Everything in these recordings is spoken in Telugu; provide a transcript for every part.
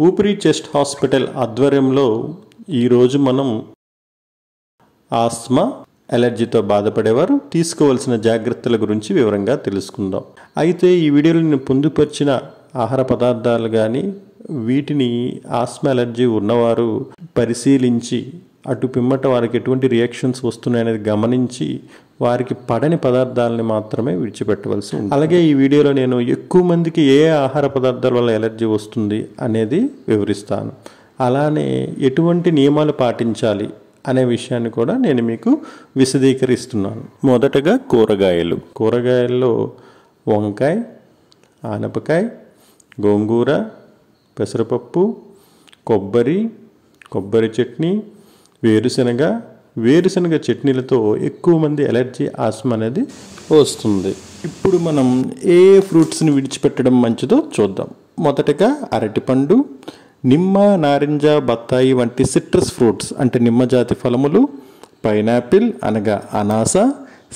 ఊపిరి చెస్ట్ హాస్పిటల్ ఆధ్వర్యంలో ఈరోజు మనం ఆస్మా అలర్జీతో బాధపడేవారు తీసుకోవాల్సిన జాగ్రత్తల గురించి వివరంగా తెలుసుకుందాం. అయితే ఈ వీడియోలో నేను పొందుపరిచిన ఆహార పదార్థాలు కానీ వీటిని ఆస్మా అలర్జీ ఉన్నవారు పరిశీలించి అటు పిమ్మట వారికి ఎటువంటి రియాక్షన్స్ వస్తున్నాయనేది గమనించి వారికి పడని పదార్థాలని మాత్రమే విడిచిపెట్టవలసి ఉంటుంది. అలాగే ఈ వీడియోలో నేను ఎక్కువ మందికి ఏ ఆహార పదార్థాల వల్ల ఎలర్జీ వస్తుంది అనేది వివరిస్తాను. అలానే ఎటువంటి నియమాలు పాటించాలి అనే విషయాన్ని కూడా నేను మీకు విశదీకరిస్తున్నాను. మొదటగా కూరగాయల్లో వంకాయ, ఆనపకాయ, గోంగూర, పెసరపప్పు, కొబ్బరి చట్నీ, వేరుశనగ చట్నీలతో ఎక్కువ మంది ఎలర్జీ ఆస్మా అనేది వస్తుంది. ఇప్పుడు మనం ఏ ఫ్రూట్స్ని విడిచిపెట్టడం మంచిదో చూద్దాం. మొదటగా అరటిపండు, నిమ్మ, నారింజ, బత్తాయి వంటి సిట్రస్ ఫ్రూట్స్ అంటే నిమ్మజాతి ఫలములు, పైనాపిల్ అనగా అనాస,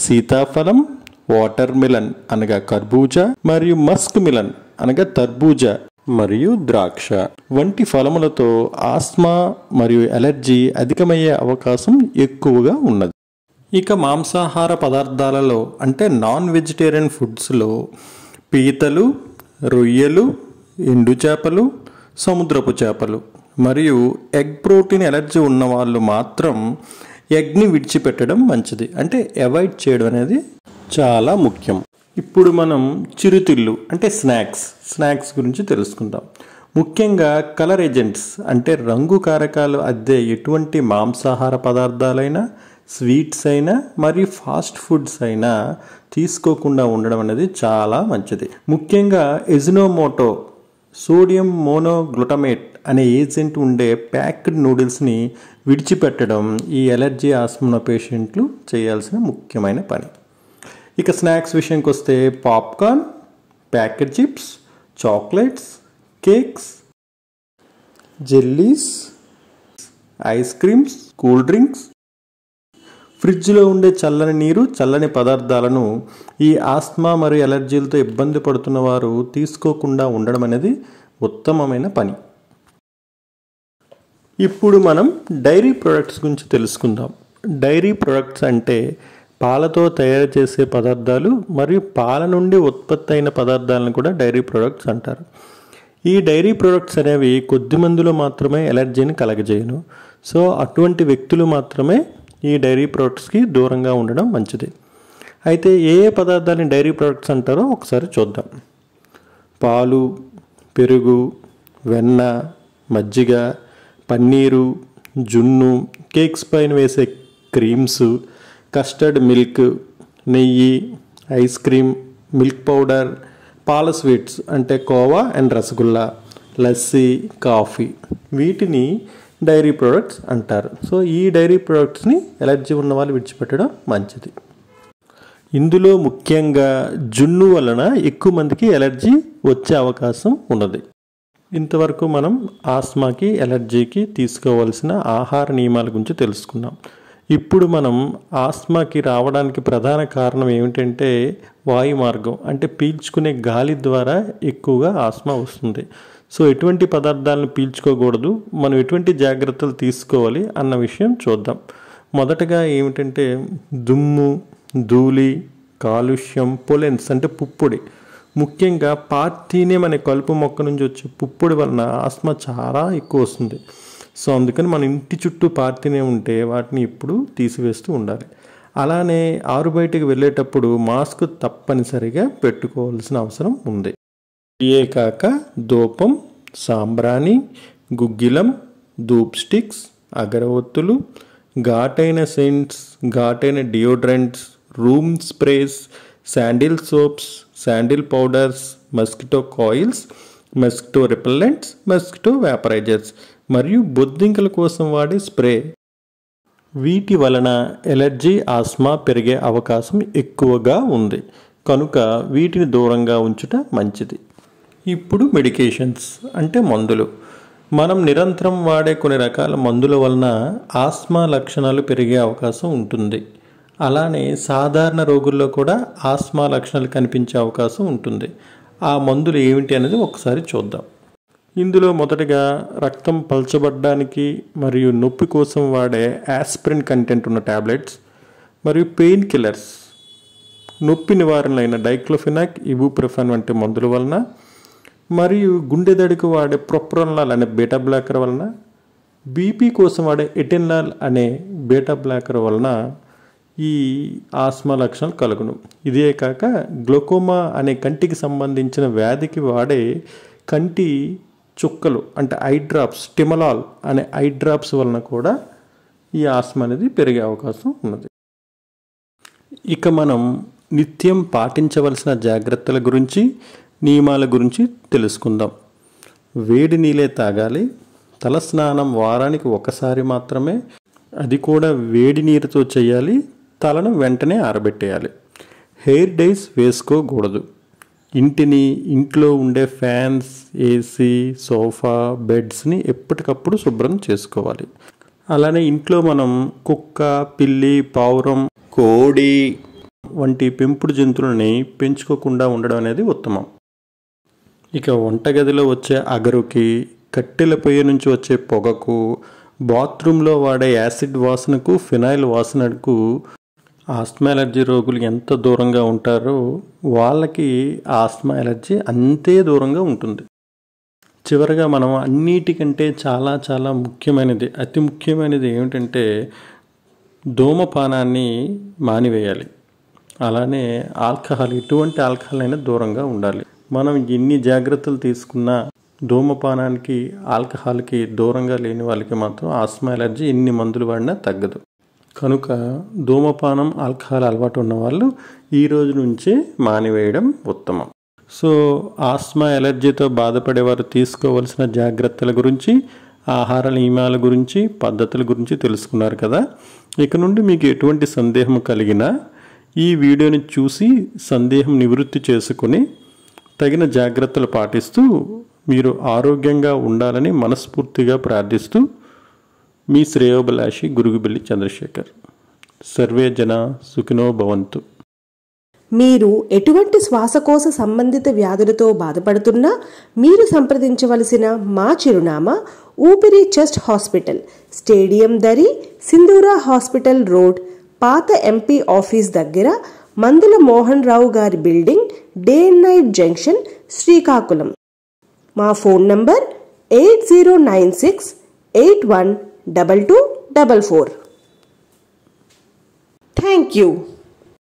సీతాఫలం, వాటర్ మిలన్ అనగా కర్బూజా మరియు మస్క్ మిలన్ అనగా తర్బూజా మరియు ద్రాక్ష వంటి ఫలములతో ఆస్మా మరియు ఎలర్జీ అధికమయ్యే అవకాశం ఎక్కువగా ఉన్నది. ఇక మాంసాహార పదార్థాలలో అంటే నాన్ వెజిటేరియన్ ఫుడ్స్లో పీతలు, రొయ్యలు, ఎండు చేపలు, సముద్రపు చేపలు మరియు ఎగ్ ప్రోటీన్ ఎలర్జీ ఉన్న వాళ్ళు మాత్రం ఎగ్ని విడిచిపెట్టడం మంచిది. అంటే అవాయిడ్ చేయడం అనేది చాలా ముఖ్యం. ఇప్పుడు మనం చిరుతిళ్ళు అంటే స్నాక్స్ గురించి తెలుసుకుందాం. ముఖ్యంగా కలర్ ఏజెంట్స్ అంటే రంగు కారకాలు అద్దే ఎటువంటి మాంసాహార పదార్థాలైనా, స్వీట్స్ అయినా మరియు ఫాస్ట్ ఫుడ్స్ అయినా తీసుకోకుండా ఉండడం అనేది చాలా మంచిది. ముఖ్యంగా ఎజినోమోటో సోడియం మోనోగ్లూటమేట్ అనే ఏజెంట్ ఉండే ప్యాక్డ్ నూడిల్స్ని విడిచిపెట్టడం ఈ ఎలర్జీ ఆస్మా పేషెంట్లు చేయాల్సిన ముఖ్యమైన పని. ఇక స్నాక్స్ విషయానికి వస్తే popcorn, packet chips, chocolates, cakes, jellies, ice creams, cool drinks, ఫ్రిడ్జ్లో ఉండే చల్లని నీరు, చల్లని పదార్థాలను ఈ ఆస్మా మరియు ఎలర్జీలతో ఇబ్బంది పడుతున్న వారు తీసుకోకుండా ఉండడం అనేది ఉత్తమమైన పని. ఇప్పుడు మనం డైరీ ప్రొడక్ట్స్ గురించి తెలుసుకుందాం. డైరీ ప్రొడక్ట్స్ అంటే పాలతో తయారు చేసే పదార్థాలు మరియు పాల నుండి ఉత్పత్తి అయిన పదార్థాలను కూడా డైరీ ప్రొడక్ట్స్ అంటారు. ఈ డైరీ ప్రొడక్ట్స్ అనేవి కొద్ది మందిలో మాత్రమే ఎలర్జీని కలగజేయను. సో అటువంటి వ్యక్తులు మాత్రమే ఈ డైరీ ప్రొడక్ట్స్కి దూరంగా ఉండడం మంచిది. అయితే ఏ పదార్థాలని డైరీ ప్రొడక్ట్స్ అంటారో ఒకసారి చూద్దాం. పాలు, పెరుగు, వెన్న, మజ్జిగ, పన్నీరు, జున్ను, కేక్స్ పైన వేసే క్రీమ్స్, కస్టర్డ్ మిల్క్, నెయ్యి, ఐస్ క్రీమ్, మిల్క్ పౌడర్, పాల స్వీట్స్ అంటే కోవా అండ్ రసగుల్లా, లస్సీ, కాఫీ వీటిని డైరీ ప్రొడక్ట్స్ అంటారు. సో ఈ డైరీ ప్రొడక్ట్స్ని ఎలర్జీ ఉన్న వాళ్ళు విడిచిపెట్టడం మంచిది. ఇందులో ముఖ్యంగా జున్ను వలన ఎక్కువ మందికి ఎలర్జీ వచ్చే అవకాశం ఉన్నది. ఇంతవరకు మనం ఆస్మాకి, ఎలర్జీకి తీసుకోవాల్సిన ఆహార నియమాల గురించి తెలుసుకున్నాం. ఇప్పుడు మనం ఆస్మాకి రావడానికి ప్రధాన కారణం ఏమిటంటే వాయు మార్గం అంటే పీల్చుకునే గాలి ద్వారా ఎక్కువగా ఆస్మా వస్తుంది. సో ఎటువంటి పదార్థాలను పీల్చుకోకూడదు, మనం ఎటువంటి జాగ్రత్తలు తీసుకోవాలి అన్న విషయం చూద్దాం. మొదటగా ఏమిటంటే దుమ్ము, ధూళి, కాలుష్యం, పొలెన్స్ అంటే పుప్పొడి, ముఖ్యంగా పార్థీనియం అనే కలుపు మొక్క నుంచి వచ్చే పుప్పొడి వలన ఆస్మా చాలా ఎక్కువ వస్తుంది. సో అందుకని మన ఇంటి చుట్టూ పార్థీనియం ఉంటే వాటిని ఇప్పుడు తీసివేస్తూ ఉండాలి. అలానే ఆరు బయటికి వెళ్ళేటప్పుడు మాస్క్ తప్పనిసరిగా పెట్టుకోవాల్సిన అవసరం ఉంది. ఇవే కాక ధూపం, సాంబ్రాణి, గుగ్గిలం, ధూప్ స్టిక్స్, అగరవత్తులు, ఘాటైన సెంట్స్, ఘాటైన deodorants, room sprays, sandal soaps, sandal powders, mosquito coils, mosquito repellents, mosquito vaporisers మరియు బొద్దింకల కోసం వాడే స్ప్రే వీటి వలన ఎలర్జీ, ఆస్మా పెరిగే అవకాశం ఎక్కువగా ఉంది. కనుక వీటిని దూరంగా ఉంచుట మంచిది. ఇప్పుడు మెడికేషన్స్ అంటే మందులు. మనం నిరంతరం వాడే కొన్ని రకాల మందుల వలన ఆస్మా లక్షణాలు పెరిగే అవకాశం ఉంటుంది. అలానే సాధారణ రోగుల్లో కూడా ఆస్మా లక్షణాలు కనిపించే అవకాశం ఉంటుంది. ఆ మందులు ఏమిటి అనేది ఒకసారి చూద్దాం. ఇందులో మొదటగా రక్తం పల్చబడడానికి మరియు నొప్పి కోసం వాడే యాస్పిరిన్ కంటెంట్ ఉన్న ట్యాబ్లెట్స్ మరియు పెయిన్ కిల్లర్స్, నొప్పి నివారణలైన డైక్లోఫినాక్, ఇబుప్రోఫెన్ వంటి మందుల వలన మరియు గుండె దడికి వాడే ప్రొప్రానోల్ అనే బీటా బ్లాకర్ వలన, బీపీ కోసం వాడే ఎటెనాల్ అనే బీటా బ్లాకర్ వలన ఈ ఆస్మా లక్షణాలు కలుగును. ఇదే కాక గ్లోకోమా అనే కంటికి సంబంధించిన వ్యాధికి వాడే కంటి చుక్కలు అంటే ఐ డ్రాప్స్, టిమలాల్ అనే ఐ డ్రాప్స్ వలన కూడా ఈ ఆస్మా అనేది పెరిగే అవకాశం ఉన్నది. ఇక మనం నిత్యం పాటించవలసిన జాగ్రత్తల గురించి, నియమాల గురించి తెలుసుకుందాం. వేడి నీళ్ళే తాగాలి. తలస్నానం వారానికి ఒకసారి మాత్రమే, అది కూడా వేడి నీరుతో చేయాలి. తలను వెంటనే ఆరబెట్టేయాలి. హెయిర్ డైస్ వేసుకోకూడదు. ఇంట్లో ఉండే ఫ్యాన్స్, ఏసీ, సోఫా, బెడ్స్ని ఎప్పటికప్పుడు శుభ్రం చేసుకోవాలి. అలానే ఇంట్లో మనం కుక్క, పిల్లి, పావురం, కోడి వంటి పెంపుడు జంతువులని పెంచుకోకుండా ఉండడం అనేది ఉత్తమం. ఇక వంటగదిలో వచ్చే అగరుకి, కట్టెల పొయ్యి నుంచి వచ్చే పొగకు, బాత్రూంలో వాడే యాసిడ్ వాసనకు, ఫినాయిల్ వాసనకు ఆస్మా ఎలర్జీ రోగులు ఎంత దూరంగా ఉంటారో వాళ్ళకి ఆస్మా ఎలర్జీ అంతే దూరంగా ఉంటుంది. చివరగా మనం అన్నిటికంటే చాలా చాలా ముఖ్యమైనది, అతి ముఖ్యమైనది ఏమిటంటే ధూమపానాన్ని మానివేయాలి. అలానే ఆల్కహాల్, ఎటువంటి ఆల్కహాల్ అయినా దూరంగా ఉండాలి. మనం ఎన్ని జాగ్రత్తలు తీసుకున్నా ధూమపానానికి, ఆల్కహాల్కి దూరంగా లేని వాళ్ళకి మాత్రం ఆస్మా ఎలర్జీ ఎన్ని మందులు వాడినా తగ్గదు. కనుక ధూమపానం, ఆల్కహాల్ అలవాటు ఉన్న వాళ్ళు ఈ రోజు నుంచే మానివేయడం ఉత్తమం. సో ఆస్మా ఎలర్జీతో బాధపడేవారు తీసుకోవలసిన జాగ్రత్తల గురించి, ఆహార నియమాల గురించి, పద్ధతుల గురించి తెలుసుకున్నారు కదా. ఇక నుండి మీకు ఎటువంటి సందేహం కలిగినా ఈ వీడియోని చూసి సందేహం నివృత్తి చేసుకొని తగిన జాగ్రత్తలు పాటిస్తూ మీరు ఆరోగ్యంగా ఉండాలని మనస్ఫూర్తిగా ప్రార్థిస్తూ మీ శ్రేయోభిలాషి గురుగుబెల్లి చంద్రశేఖర్. సర్వే జన సుఖినో భవంతు. మీరు ఎటువంటి శ్వాసకోశ సంబంధిత వ్యాధులతో బాధపడుతున్నా మీరు సంప్రదించవలసిన మా చిరునామా ఊపిరి చెస్ట్ హాస్పిటల్, స్టేడియం దరి, సింధూరా హాస్పిటల్ రోడ్, పాత ఎంపీ ఆఫీస్ దగ్గర, మందుల మోహన్ రావు గారి building, day and night junction, Srikakulam. మా ఫోన్ నంబర్ 8096812244. Thank you.